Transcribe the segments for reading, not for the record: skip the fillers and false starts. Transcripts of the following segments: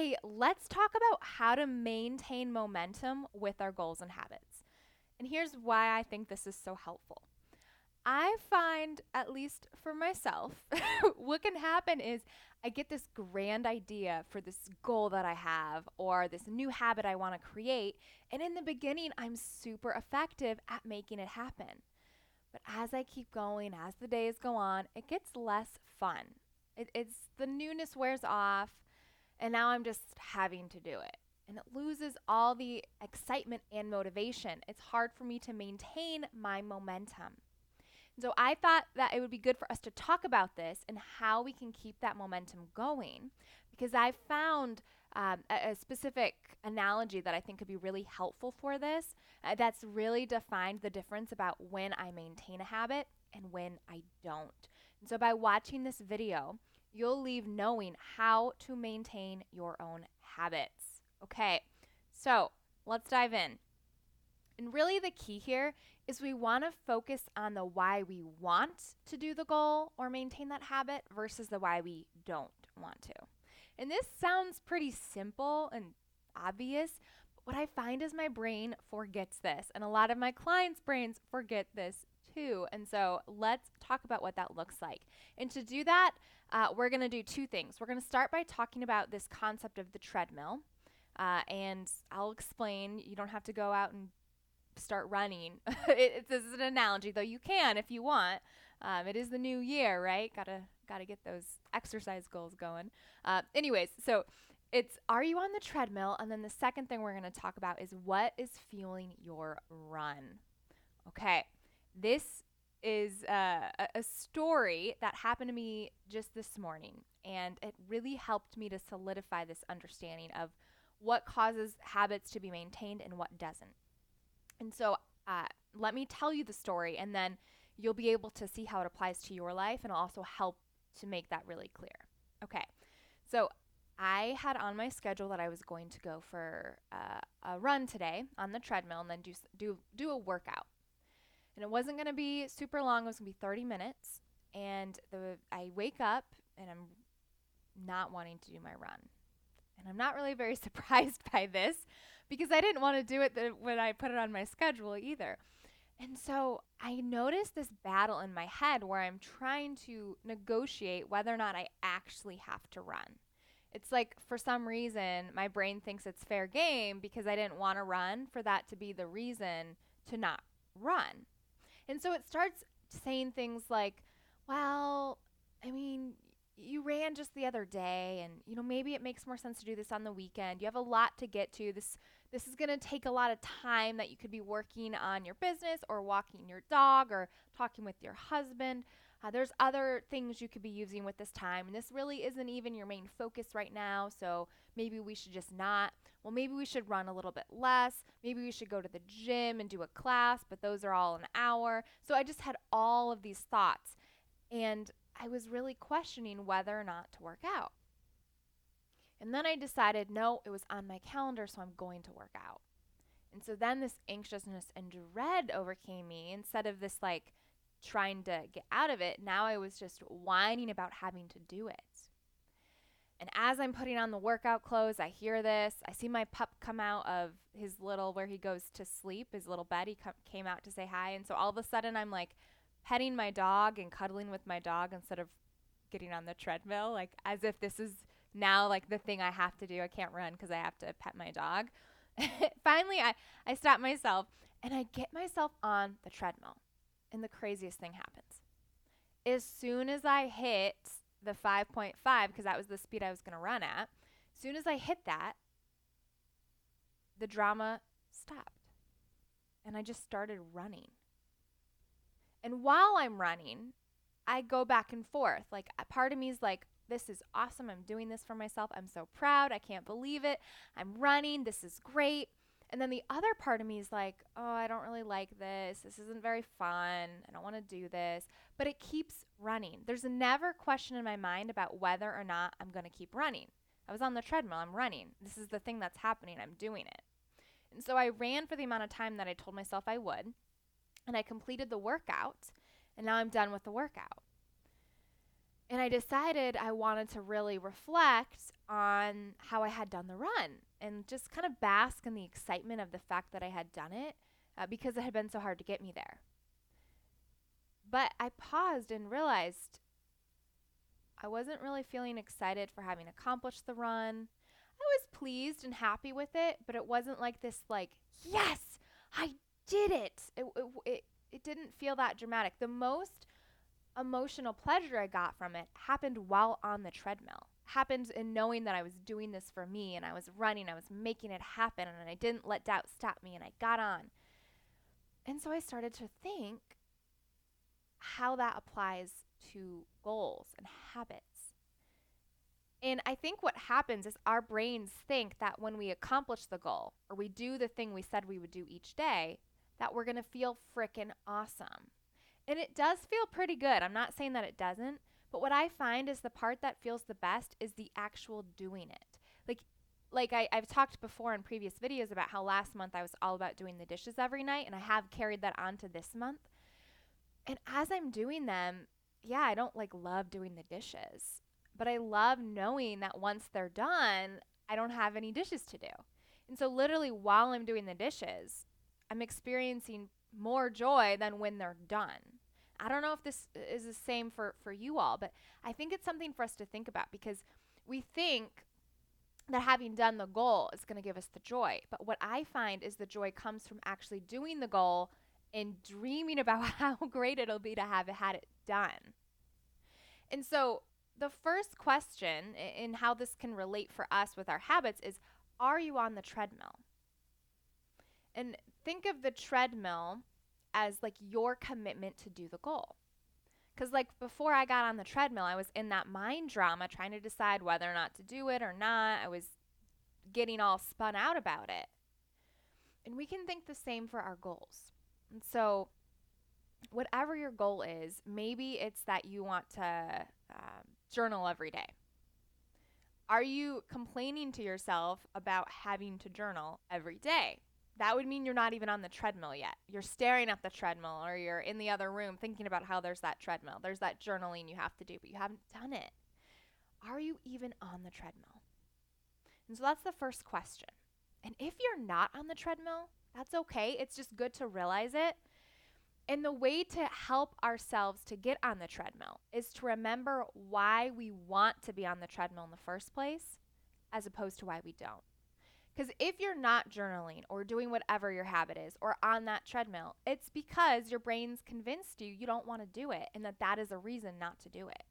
Today, let's talk about how to maintain momentum with our goals and habits. And here's why I think this is so helpful. I find, at least for myself, what can happen is I get this grand idea for this goal that I have or this new habit I want to create. And in the beginning, I'm super effective at making it happen. But as I keep going, as the days go on, it gets less fun. It's the newness wears off, and now I'm just having to do it. And it loses all the excitement and motivation. It's hard for me to maintain my momentum. So I thought that it would be good for us to talk about this and how we can keep that momentum going because I found a specific analogy that I think could be really helpful for this that's really defined the difference about when I maintain a habit and when I don't. And so by watching this video, you'll leave knowing how to maintain your own habits. Okay, so let's dive in. And really, the key here is we want to focus on the why we want to do the goal or maintain that habit versus the why we don't want to. And this sounds pretty simple and obvious, but what I find is my brain forgets this, and a lot of my clients' brains forget this too. And so let's talk about what that looks like. And to do that, we're going to do two things. We're going to start by talking about this concept of the treadmill. And I'll explain. You don't have to go out and start running. This is an analogy, though you can if you want. It is the new year, right? Gotta get those exercise goals going. Anyways, so it's are you on the treadmill? And then the second thing we're going to talk about is what is fueling your run. Okay, this is a story that happened to me just this morning, and it really helped me to solidify this understanding of what causes habits to be maintained and what doesn't. And so let me tell you the story, and then you'll be able to see how it applies to your life and also help to make that really clear. Okay, so I had on my schedule that I was going to go for a run today on the treadmill and then do a workout. And it wasn't going to be super long. It was going to be 30 minutes. And I wake up, and I'm not wanting to do my run. And I'm not really very surprised by this because I didn't want to do it when I put it on my schedule either. And so I noticed this battle in my head where I'm trying to negotiate whether or not I actually have to run. It's like for some reason my brain thinks it's fair game because I didn't want to run for that to be the reason to not run. And so it starts saying things like, well, I mean, you ran just the other day and maybe it makes more sense to do this on the weekend. You have a lot to get to. This is going to take a lot of time that you could be working on your business or walking your dog or talking with your husband. There's other things you could be using with this time, and this really isn't even your main focus right now, so maybe we should just not. Well, maybe we should run a little bit less. Maybe we should go to the gym and do a class, but those are all an hour. So I just had all of these thoughts, and I was really questioning whether or not to work out. And then I decided, no, it was on my calendar, so I'm going to work out. And so then this anxiousness and dread overcame me. Instead of this like trying to get out of it, now I was just whining about having to do it. And as I'm putting on the workout clothes, I hear this. I see my pup come out of his little, where he goes to sleep, his little bed. He came out to say hi. And so all of a sudden I'm like petting my dog and cuddling with my dog instead of getting on the treadmill, like as if this is now like the thing I have to do. I can't run because I have to pet my dog. Finally, I stop myself and I get myself on the treadmill. And the craziest thing happens. As soon as I hit the 5.5, because that was the speed I was going to run at, as soon as I hit that, the drama stopped. And I just started running. And while I'm running, I go back and forth. Like a part of me is like, this is awesome. I'm doing this for myself. I'm so proud. I can't believe it. I'm running. This is great. And then the other part of me is like, oh, I don't really like this. This isn't very fun. I don't want to do this. But it keeps running. There's never question in my mind about whether or not I'm going to keep running. I was on the treadmill. I'm running. This is the thing that's happening. I'm doing it. And so I ran for the amount of time that I told myself I would. And I completed the workout. And now I'm done with the workout. And I decided I wanted to really reflect on how I had done the run and just kind of bask in the excitement of the fact that I had done it because it had been so hard to get me there. But I paused and realized I wasn't really feeling excited for having accomplished the run. I was pleased and happy with it, but it wasn't like this, like, yes, I did it. It didn't feel that dramatic. The most emotional pleasure I got from it happened while on the treadmill. Happened in knowing that I was doing this for me and I was running, I was making it happen, and I didn't let doubt stop me and I got on. And so I started to think how that applies to goals and habits. And I think what happens is our brains think that when we accomplish the goal or we do the thing we said we would do each day, that we're going to feel frickin' awesome. And it does feel pretty good. I'm not saying that it doesn't, but what I find is the part that feels the best is the actual doing it. I've talked before in previous videos about how last month I was all about doing the dishes every night, and I have carried that on to this month. And as I'm doing them, yeah, I don't love doing the dishes, but I love knowing that once they're done, I don't have any dishes to do. And so literally while I'm doing the dishes, I'm experiencing more joy than when they're done. I don't know if this is the same for you all, but I think it's something for us to think about because we think that having done the goal is going to give us the joy. But what I find is the joy comes from actually doing the goal and dreaming about how great it'll be to have had it done. And so the first question in how this can relate for us with our habits is, are you on the treadmill? And think of the treadmill as your commitment to do the goal. Because before I got on the treadmill, I was in that mind drama trying to decide whether or not to do it or not. I was getting all spun out about it. And we can think the same for our goals. And so whatever your goal is, maybe it's that you want to journal every day. Are you complaining to yourself about having to journal every day? That would mean you're not even on the treadmill yet. You're staring at the treadmill or you're in the other room thinking about how there's that treadmill. There's that journaling you have to do, but you haven't done it. Are you even on the treadmill? And so that's the first question. And if you're not on the treadmill, that's okay. It's just good to realize it. And the way to help ourselves to get on the treadmill is to remember why we want to be on the treadmill in the first place, as opposed to why we don't. Because if you're not journaling or doing whatever your habit is or on that treadmill, it's because your brain's convinced you don't want to do it and that is a reason not to do it.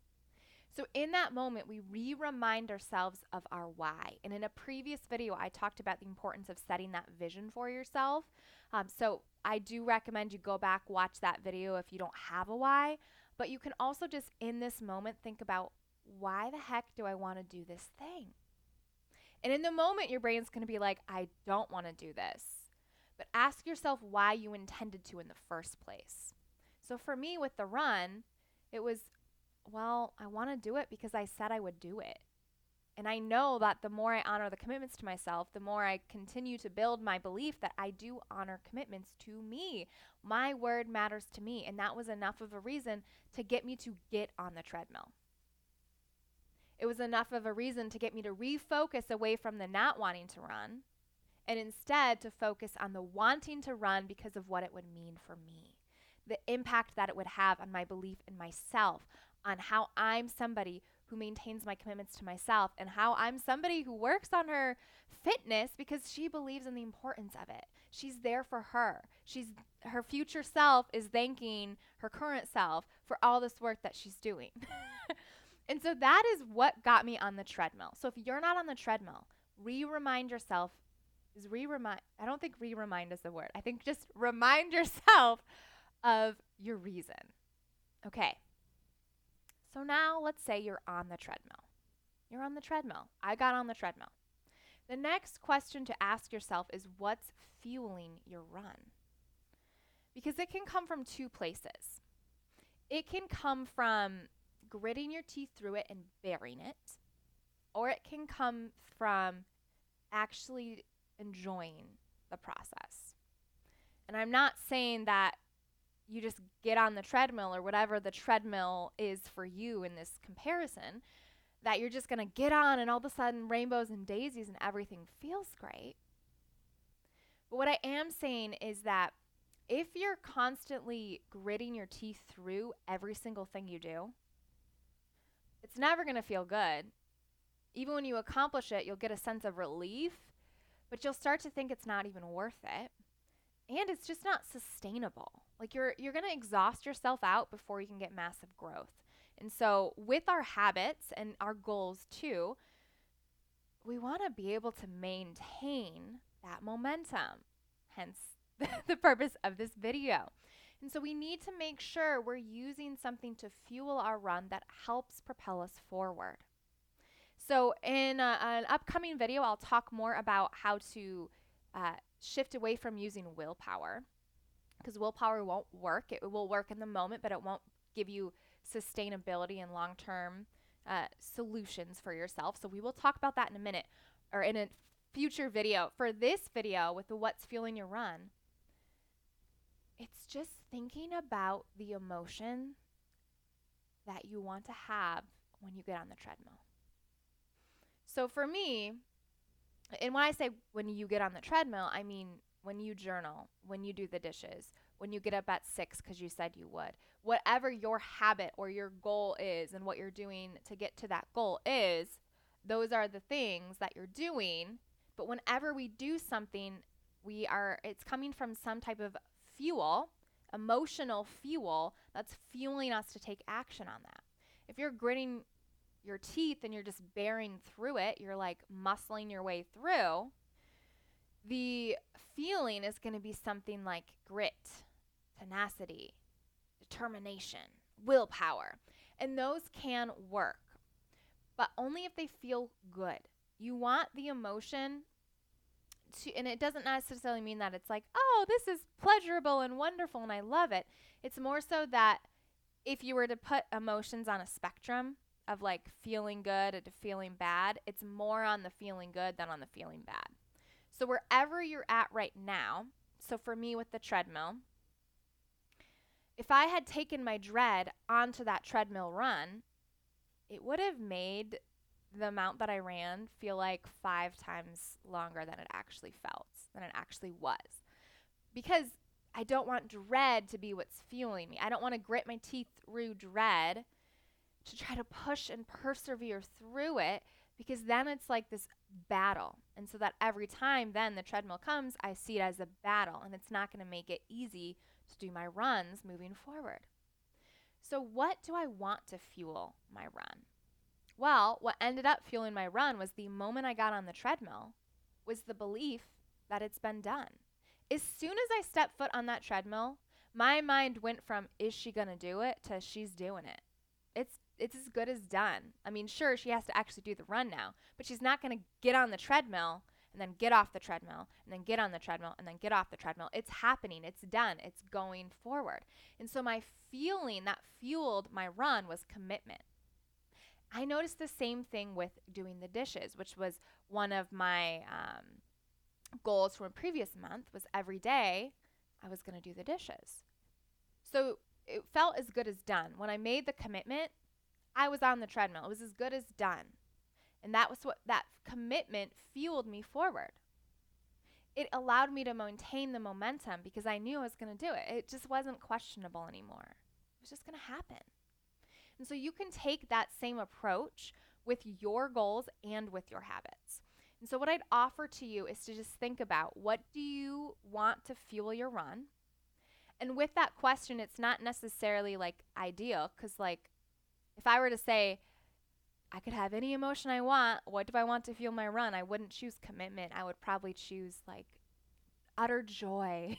So in that moment, we remind ourselves of our why. And in a previous video, I talked about the importance of setting that vision for yourself. So I do recommend you go back, watch that video if you don't have a why. But you can also just in this moment think about, why the heck do I want to do this thing? And in the moment, your brain's going to be like, I don't want to do this. But ask yourself why you intended to in the first place. So for me with the run, it was, well, I want to do it because I said I would do it. And I know that the more I honor the commitments to myself, the more I continue to build my belief that I do honor commitments to me. My word matters to me. And that was enough of a reason to get me to get on the treadmill. It was enough of a reason to get me to refocus away from the not wanting to run and instead to focus on the wanting to run because of what it would mean for me, the impact that it would have on my belief in myself, on how I'm somebody who maintains my commitments to myself, and how I'm somebody who works on her fitness because she believes in the importance of it. She's there for her. Her future self is thanking her current self for all this work that she's doing. And so that is what got me on the treadmill. So if you're not on the treadmill, remind yourself. I don't think remind is the word. I think just remind yourself of your reason. Okay. So now let's say you're on the treadmill. You're on the treadmill. I got on the treadmill. The next question to ask yourself is, what's fueling your run? Because it can come from two places. It can come from gritting your teeth through it and bearing it, or it can come from actually enjoying the process. And I'm not saying that you just get on the treadmill or whatever the treadmill is for you in this comparison, that you're just going to get on and all of a sudden rainbows and daisies and everything feels great. But what I am saying is that if you're constantly gritting your teeth through every single thing you do, it's never going to feel good. Even when you accomplish it, you'll get a sense of relief, but you'll start to think it's not even worth it. And it's just not sustainable. Like you're going to exhaust yourself out before you can get massive growth. And so with our habits and our goals too, we want to be able to maintain that momentum. Hence the purpose of this video. And so we need to make sure we're using something to fuel our run that helps propel us forward. So in an upcoming video, I'll talk more about how to shift away from using willpower, because willpower won't work. It will work in the moment, but it won't give you sustainability and long-term solutions for yourself. So we will talk about that in a minute, or in a future video. For this video with the what's fueling your run, it's just thinking about the emotion that you want to have when you get on the treadmill. So for me, and when I say when you get on the treadmill, I mean when you journal, when you do the dishes, when you get up at 6 because you said you would. Whatever your habit or your goal is and what you're doing to get to that goal is, those are the things that you're doing. But whenever we do something, it's coming from some type of fuel, emotional fuel, that's fueling us to take action on that. If you're gritting your teeth and you're just bearing through it, you're like muscling your way through, the feeling is going to be something like grit, tenacity, determination, willpower. And those can work, but only if they feel good. You want the emotion to, and it doesn't necessarily mean that it's like, oh, this is pleasurable and wonderful and I love it. It's more so that if you were to put emotions on a spectrum of like feeling good to feeling bad, it's more on the feeling good than on the feeling bad. So wherever you're at right now, so for me with the treadmill, if I had taken my dread onto that treadmill run, it would have made the amount that I ran feel like 5 times longer than it actually felt, than it actually was. Because I don't want dread to be what's fueling me. I don't want to grit my teeth through dread to try to push and persevere through it, because then it's like this battle. And so that every time then the treadmill comes, I see it as a battle, and it's not going to make it easy to do my runs moving forward. So what do I want to fuel my run? Well, what ended up fueling my run was the moment I got on the treadmill was the belief that it's been done. As soon as I stepped foot on that treadmill, my mind went from, is she going to do it, to she's doing it. It's as good as done. I mean, sure, she has to actually do the run now, but she's not going to get on the treadmill and then get off the treadmill and then get on the treadmill and then get off the treadmill. It's happening. It's done. It's going forward. And so my feeling that fueled my run was commitment. I noticed the same thing with doing the dishes, which was one of my goals from a previous month, was every day I was going to do the dishes. So it felt as good as done. When I made the commitment, I was on the treadmill. It was as good as done. And that was what that commitment fueled me forward. It allowed me to maintain the momentum because I knew I was going to do it. It just wasn't questionable anymore. It was just going to happen. And so you can take that same approach with your goals and with your habits. And so what I'd offer to you is to just think about, what do you want to fuel your run? And with that question, it's not necessarily like ideal, because like if I were to say I could have any emotion I want, what do I want to fuel my run? I wouldn't choose commitment. I would probably choose like utter joy.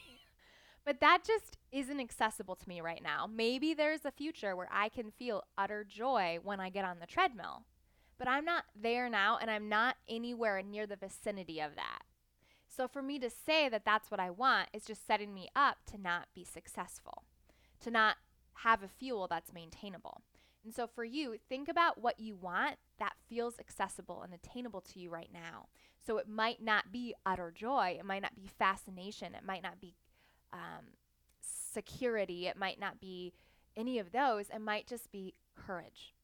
But that just isn't accessible to me right now. Maybe there's a future where I can feel utter joy when I get on the treadmill. But I'm not there now, and I'm not anywhere near the vicinity of that. So for me to say that that's what I want is just setting me up to not be successful, to not have a fuel that's maintainable. And so for you, think about what you want that feels accessible and attainable to you right now. So it might not be utter joy. It might not be fascination. It might not be security. It might not be any of those. It might just be courage.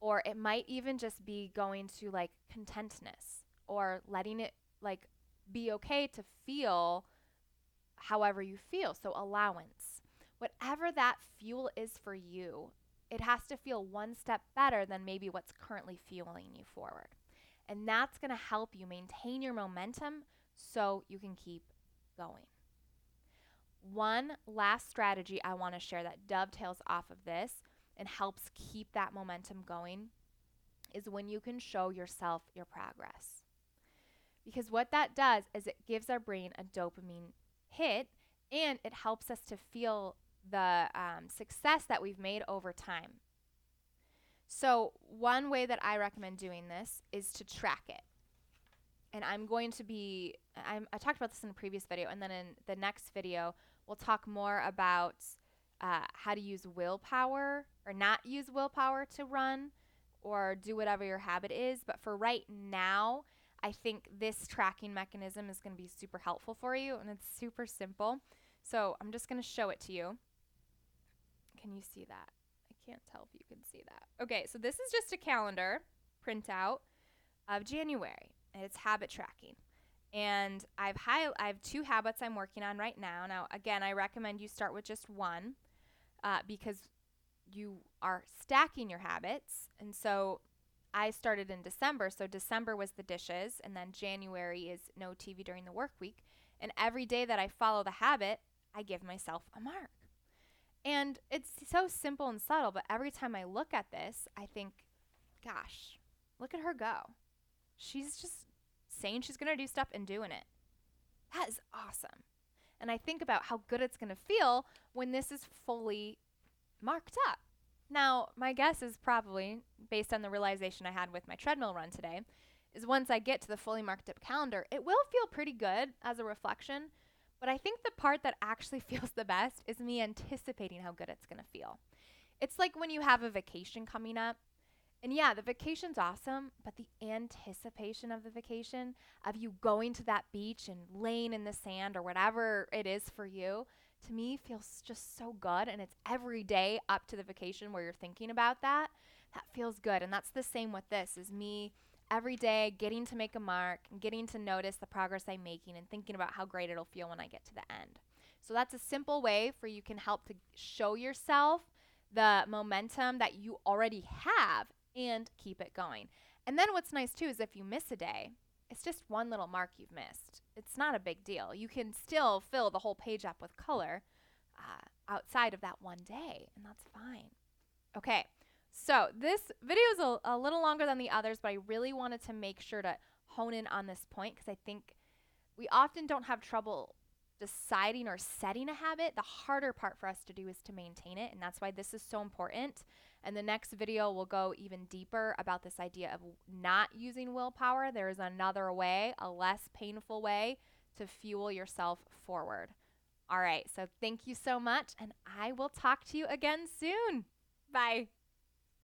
Or it might even just be going to like contentness or letting it like be okay to feel however you feel. So allowance. Whatever that fuel is for you, it has to feel one step better than maybe what's currently fueling you forward. And that's going to help you maintain your momentum so you can keep going. One last strategy I want to share that dovetails off of this and helps keep that momentum going is when you can show yourself your progress. Because what that does is it gives our brain a dopamine hit, and it helps us to feel the success that we've made over time. So one way that I recommend doing this is to track it. And I talked about this in a previous video, and then in the next video, we'll talk more about how to use willpower or not use willpower to run or do whatever your habit is. But for right now, I think this tracking mechanism is going to be super helpful for you, and it's super simple. So I'm just going to show it to you. Can you see that? I can't tell if you can see that. Okay, so this is just a calendar printout of January, and it's habit tracking. And I have 2 habits I'm working on right now. Now, again, I recommend you start with just one because you are stacking your habits. And so I started in December. So December was the dishes, and then January is no TV during the work week. And every day that I follow the habit, I give myself a mark. And it's so simple and subtle, but every time I look at this, I think, gosh, look at her go. She's just saying she's going to do stuff and doing it. That is awesome. And I think about how good it's going to feel when this is fully marked up. Now, my guess is probably, based on the realization I had with my treadmill run today, is once I get to the fully marked up calendar, it will feel pretty good as a reflection. But I think the part that actually feels the best is me anticipating how good it's going to feel. It's like when you have a vacation coming up. And yeah, the vacation's awesome, but the anticipation of the vacation, of you going to that beach and laying in the sand or whatever it is for you, to me feels just so good. And it's every day up to the vacation where you're thinking about that. That feels good. And that's the same with this, is me every day getting to make a mark and getting to notice the progress I'm making and thinking about how great it'll feel when I get to the end. So that's a simple way for you can help to show yourself the momentum that you already have and keep it going. And then what's nice too is if you miss a day, it's just one little mark you've missed. It's not a big deal. You can still fill the whole page up with color outside of that one day, and that's fine. Okay, so this video is a little longer than the others, but I really wanted to make sure to hone in on this point because I think we often don't have trouble deciding or setting a habit. The harder part for us to do is to maintain it, and that's why this is so important. And the next video will go even deeper about this idea of not using willpower. There is another way, a less painful way to fuel yourself forward. All right, so thank you so much, and I will talk to you again soon. Bye.